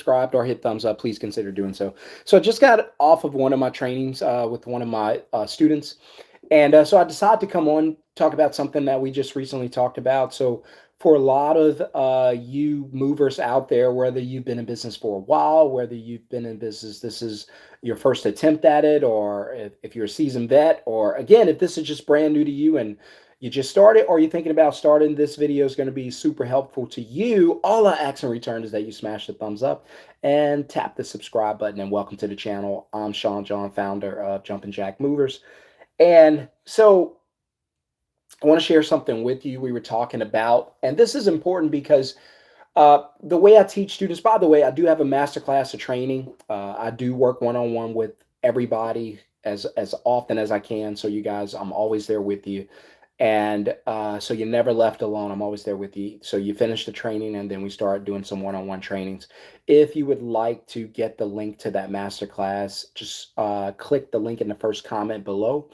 subscribed or hit thumbs up, please consider doing so. So I just got off of one of my trainings with one of my students. And so I decided to come on, talk about something that we just recently talked about. So for a lot of you movers out there, whether you've been in business for a while, whether you've been in business, this is your first attempt at it, or if you're a seasoned vet, or again, if this is just brand new to you and you just started or you're thinking about starting, this video is going to be super helpful to you. All I ask in return is that you smash the thumbs up and tap the subscribe button. And welcome to the channel. I'm Sean John, founder of Jumpin' Jack Movers. And so I want to share something with you we were talking about. And this is important because the way I teach students, by the way, I do have a masterclass of training. I do work one-on-one with everybody as often as I can. So you guys, I'm always there with you. And so you're never left alone. I'm always there with you. So you finish the training and then we start doing some one-on-one trainings. If you would like to get the link to that masterclass, just click the link in the first comment below,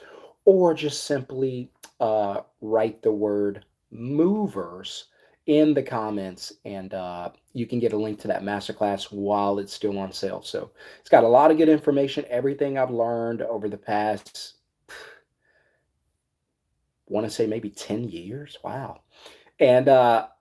or just simply write the word movers in the comments, and you can get a link to that masterclass while it's still on sale. So it's got a lot of good information, everything I've learned over the past, want to say maybe 10 years. Wow. And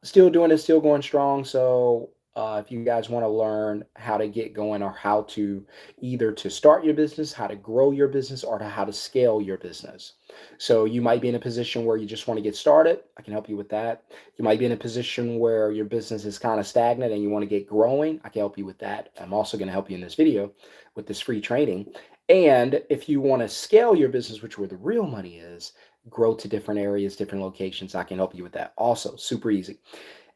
still doing it, still going strong. So if you guys want to learn how to get going, or how to either to start your business, how to grow your business, or to how to scale your business. So you might be in a position where you just want to get started. I can help you with that. You might be in a position where your business is kind of stagnant and you want to get growing. I can help you with that. I'm also going to help you in this video with this free training. And if you want to scale your business, which where the real money is, grow to different areas, different locations, I can help you with that. Also, super easy.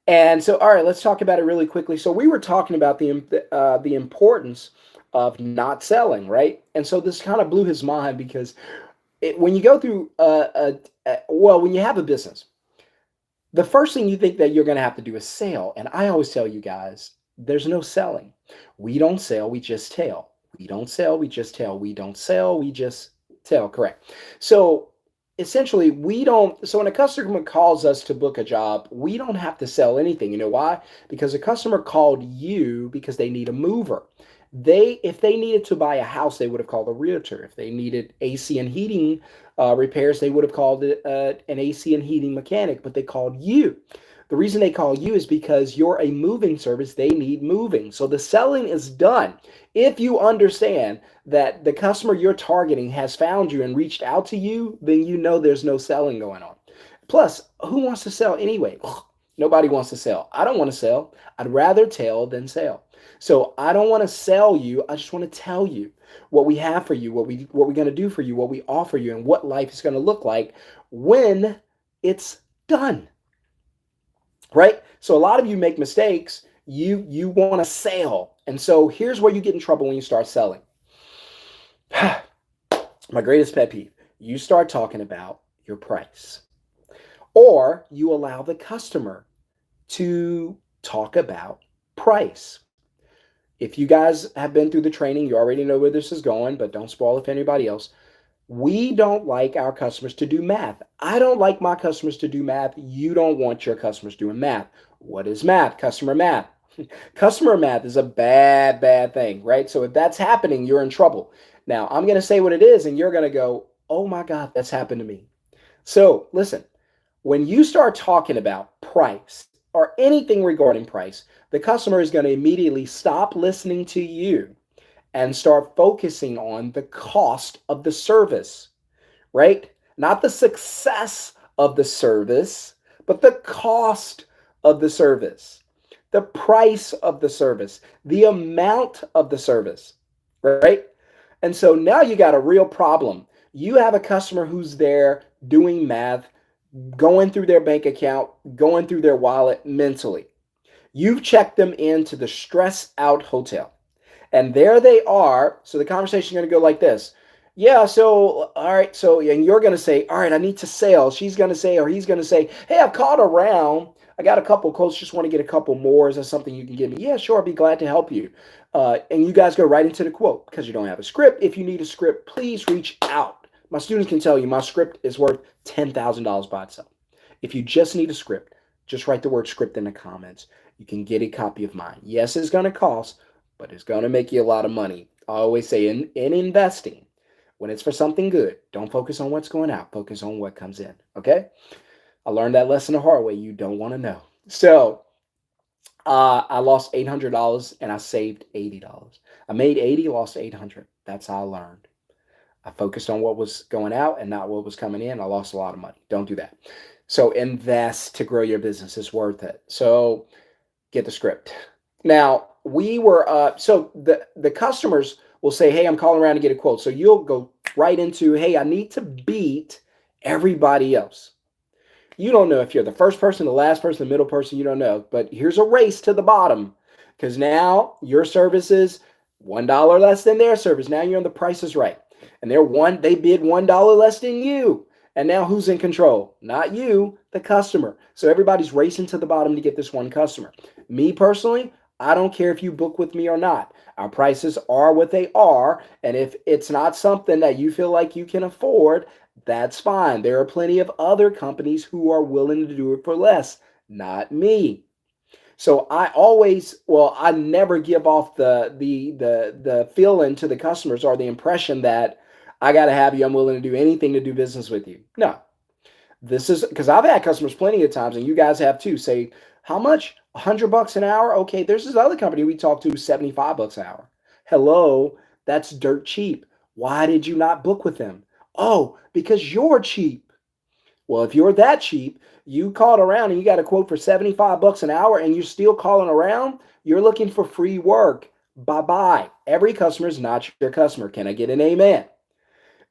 And so, all right, let's talk about it really quickly. So we were talking about the importance of not selling, right? And so this kind of blew his mind because when you go through, well, when you have a business, the first thing you think that you're going to have to do is sell. And I always tell you guys, there's no selling. We don't sell, we just tell. We don't sell, we just tell. We don't sell, we just tell. Correct. So essentially, we don't. So when a customer calls us to book a job, we don't have to sell anything. You know why? Because a customer called you because they need a mover. If they needed to buy a house, they would have called a realtor. If they needed AC and heating repairs, they would have called it an AC and heating mechanic, but they called you. The reason they call you is because you're a moving service. They need moving. So the selling is done. If you understand that the customer you're targeting has found you and reached out to you, then you know there's no selling going on. Plus, who wants to sell anyway? Nobody wants to sell. I don't want to sell. I'd rather tell than sell. So I don't want to sell you. I just want to tell you what we have for you, what we're going to do for you, what we offer you, and what life is going to look like when it's done. Right? So a lot of you make mistakes. You want to sell. And so here's where you get in trouble when you start selling. My greatest pet peeve. You start talking about your price. Or you allow the customer to talk about price. If you guys have been through the training, you already know where this is going, but don't spoil it for anybody else. We don't like our customers to do math. I don't like my customers to do math. You don't want your customers doing math. What is math? Customer math. Customer math is a bad thing, right? So if that's happening, you're in trouble. Now, I'm going to say what it is, and you're going to go, oh my God, that's happened to me. So listen, when you start talking about price or anything regarding price, the customer is going to immediately stop listening to you and start focusing on the cost of the service, right? Not the success of the service, but the cost of the service, the price of the service, the amount of the service, right? And so now you got a real problem. You have a customer who's there doing math, going through their bank account, going through their wallet mentally. You've checked them into the stress out hotel. And there they are. So the conversation is going to go like this. Yeah, so, all right. So, and you're going to say, all right, I need to sell. She's going to say, or he's going to say, hey, I've called around. I got a couple quotes. Just want to get a couple more. Is that something you can give me? Yeah, sure. I'd be glad to help you. And you guys go right into the quote because you don't have a script. If you need a script, please reach out. My students can tell you my script is worth $10,000 by itself. If you just need a script, just write the word script in the comments. You can get a copy of mine. Yes, it's going to cost, but it's going to make you a lot of money. I always say in investing, when it's for something good, don't focus on what's going out, focus on what comes in. Okay. I learned that lesson the hard way. You don't want to know. So I lost $800 and I saved $80. I made 80, lost 800. That's how I learned. I focused on what was going out and not what was coming in. I lost a lot of money. Don't do that. So invest to grow your business. It's worth it. So get the script. Now we were so the customers will say, "Hey, I'm calling around to get a quote." So you'll go right into, "Hey, I need to beat everybody else." You don't know if you're the first person, the last person, the middle person, you don't know. But here's a race to the bottom because now your service is $1 less than their service. Now you're on the Price is Right. And they bid $1 less than you. And now who's in control? Not you, the customer. So everybody's racing to the bottom to get this one customer. Me personally, I don't care if you book with me or not. Our prices are what they are. And if it's not something that you feel like you can afford, that's fine. There are plenty of other companies who are willing to do it for less, not me. So I never give off the feeling to the customers or the impression that I got to have you. I'm willing to do anything to do business with you. No, this is because I've had customers plenty of times, and you guys have too. Say, how much? $100 an hour? Okay, there's this other company we talked to, $75 an hour. Hello, that's dirt cheap. Why did you not book with them? Oh, because you're cheap. Well, if you're that cheap, you called around and you got a quote for $75 an hour and you're still calling around, you're looking for free work. Bye-bye. Every customer is not your customer. Can I get an amen?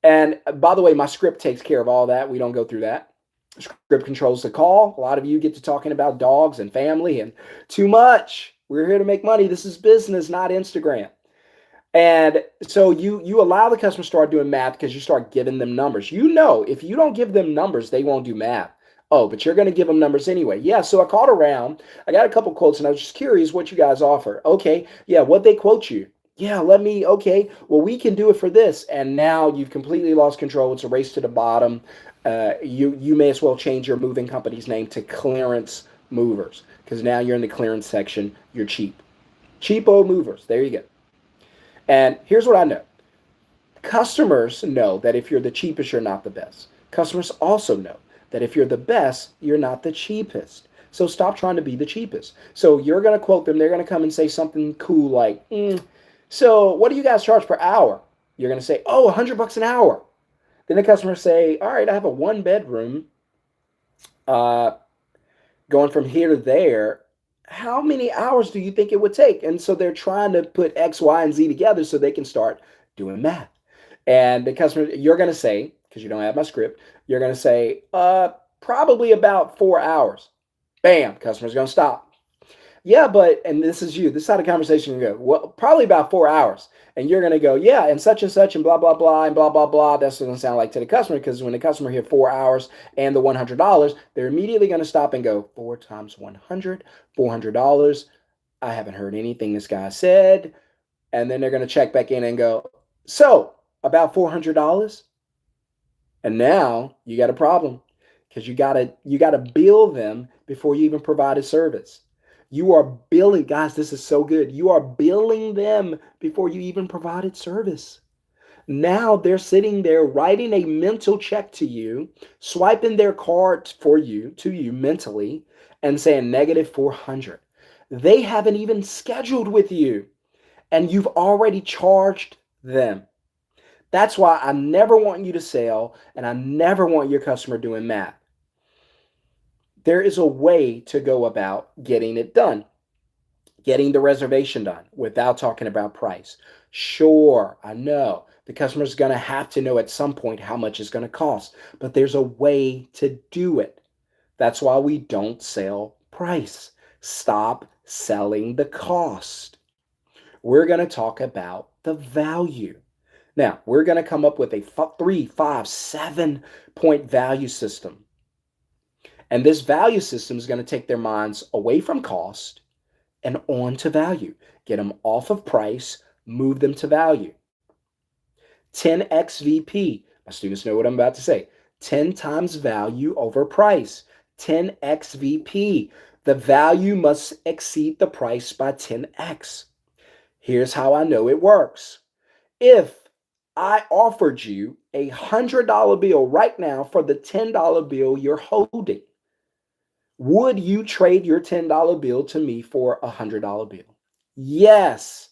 And by the way, my script takes care of all that. We don't go through that. Script controls the call. A lot of you get to talking about dogs and family and too much. We're here to make money. This is business, not Instagram. And so you allow the customer to start doing math because you start giving them numbers. You know, if you don't give them numbers, they won't do math. Oh, but you're going to give them numbers anyway. Yeah, so I called around. I got a couple quotes and I was just curious what you guys offer. Okay, yeah, what they quote you? Yeah, okay, well, we can do it for this. And now you've completely lost control. It's a race to the bottom. You may as well change your moving company's name to Clearance Movers because now you're in the clearance section. You're cheap. Cheapo movers. There you go. And here's what I know. Customers know that if you're the cheapest, you're not the best. Customers also know that if you're the best, you're not the cheapest. So stop trying to be the cheapest. So you're going to quote them. They're going to come and say something cool like, so what do you guys charge per hour? You're going to say, oh, $100 an hour. Then the customer say, all right, I have a 1-bedroom going from here to there. How many hours do you think it would take? And so they're trying to put X, Y, and Z together so they can start doing math. And the customer, you're going to say, because you don't have my script, you're going to say, probably about 4 hours. Bam, customer's going to stop. Yeah, and this is you. This is how the conversation can go. Well, probably about 4 hours. And you're going to go, yeah, and such and blah, blah, blah, and blah, blah, blah. That's what it's going to sound like to the customer because when the customer hears 4 hours and the $100, they're immediately going to stop and go, 4 times 100, $400. I haven't heard anything this guy said. And then they're going to check back in and go, so about $400? And now you got a problem because you got to bill them before you even provide a service. You are billing, guys, this is so good. You are billing them before you even provided service. Now they're sitting there writing a mental check to you, swiping their card to you mentally, and saying -400. They haven't even scheduled with you, and you've already charged them. That's why I never want you to sell, and I never want your customer doing math. There is a way to go about getting it done, getting the reservation done without talking about price. Sure, I know the customer's going to have to know at some point how much it's going to cost, but there's a way to do it. That's why we don't sell price. Stop selling the cost. We're going to talk about the value. Now, we're going to come up with a 3, 5, 7-point value system. And this value system is going to take their minds away from cost and on to value. Get them off of price, move them to value. 10x VP. My students know what I'm about to say. 10 times value over price. 10x VP. The value must exceed the price by 10x. Here's how I know it works. If I offered you a $100 bill right now for the $10 bill you're holding, would you trade your $10 bill to me for a $100 bill? Yes,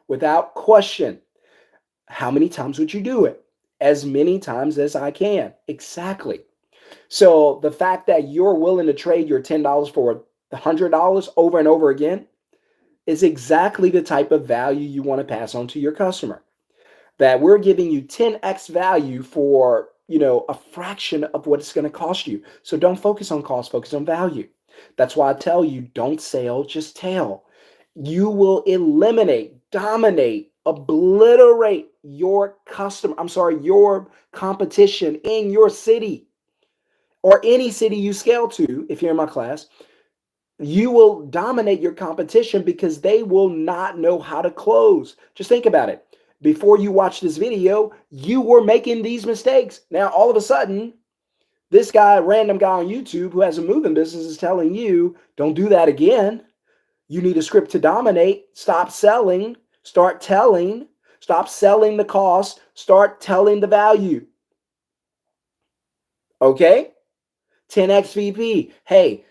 without question. How many times would you do it? As many times as I can. Exactly. So the fact that you're willing to trade your $10 for $100 over and over again is exactly the type of value you want to pass on to your customer. That we're giving you 10x value for, a fraction of what it's going to cost you. So don't focus on cost, focus on value. That's why I tell you, don't sell, just tell. You will eliminate, dominate, obliterate your competition in your city or any city you scale to. If you're in my class, you will dominate your competition because they will not know how to close. Just think about it. Before you watch this video, you were making these mistakes. Now, all of a sudden, this guy, random guy on YouTube who has a moving business is telling you, don't do that again. You need a script to dominate. Stop selling. Start telling. Stop selling the cost. Start telling the value. Okay? 10x VP. Hey,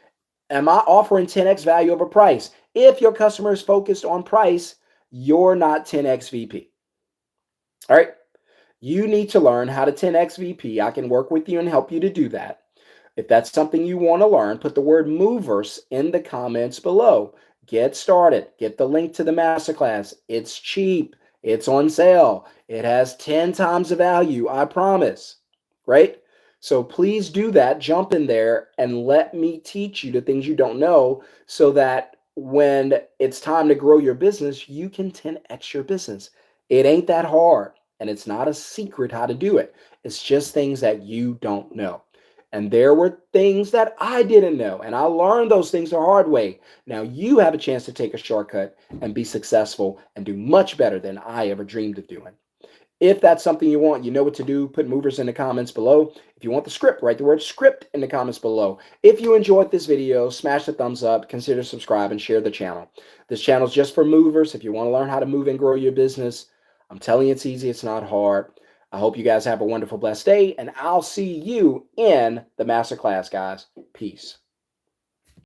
am I offering 10x value over price? If your customer is focused on price, you're not 10x VP. All right. You need to learn how to 10x VP. I can work with you and help you to do that. If that's something you want to learn, put the word movers in the comments below. Get started. Get the link to the masterclass. It's cheap. It's on sale. It has 10 times the value, I promise. Right? So please do that. Jump in there and let me teach you the things you don't know so that when it's time to grow your business, you can 10x your business. It ain't that hard, and it's not a secret how to do it. It's just things that you don't know. And there were things that I didn't know, and I learned those things the hard way. Now you have a chance to take a shortcut and be successful and do much better than I ever dreamed of doing. If that's something you want, you know what to do. Put movers in the comments below. If you want the script, write the word script in the comments below. If you enjoyed this video, smash the thumbs up, consider subscribe, and share the channel. This channel is just for movers. If you want to learn how to move and grow your business, I'm telling you it's easy. It's not hard. I hope you guys have a wonderful, blessed day, and I'll see you in the masterclass, guys. Peace.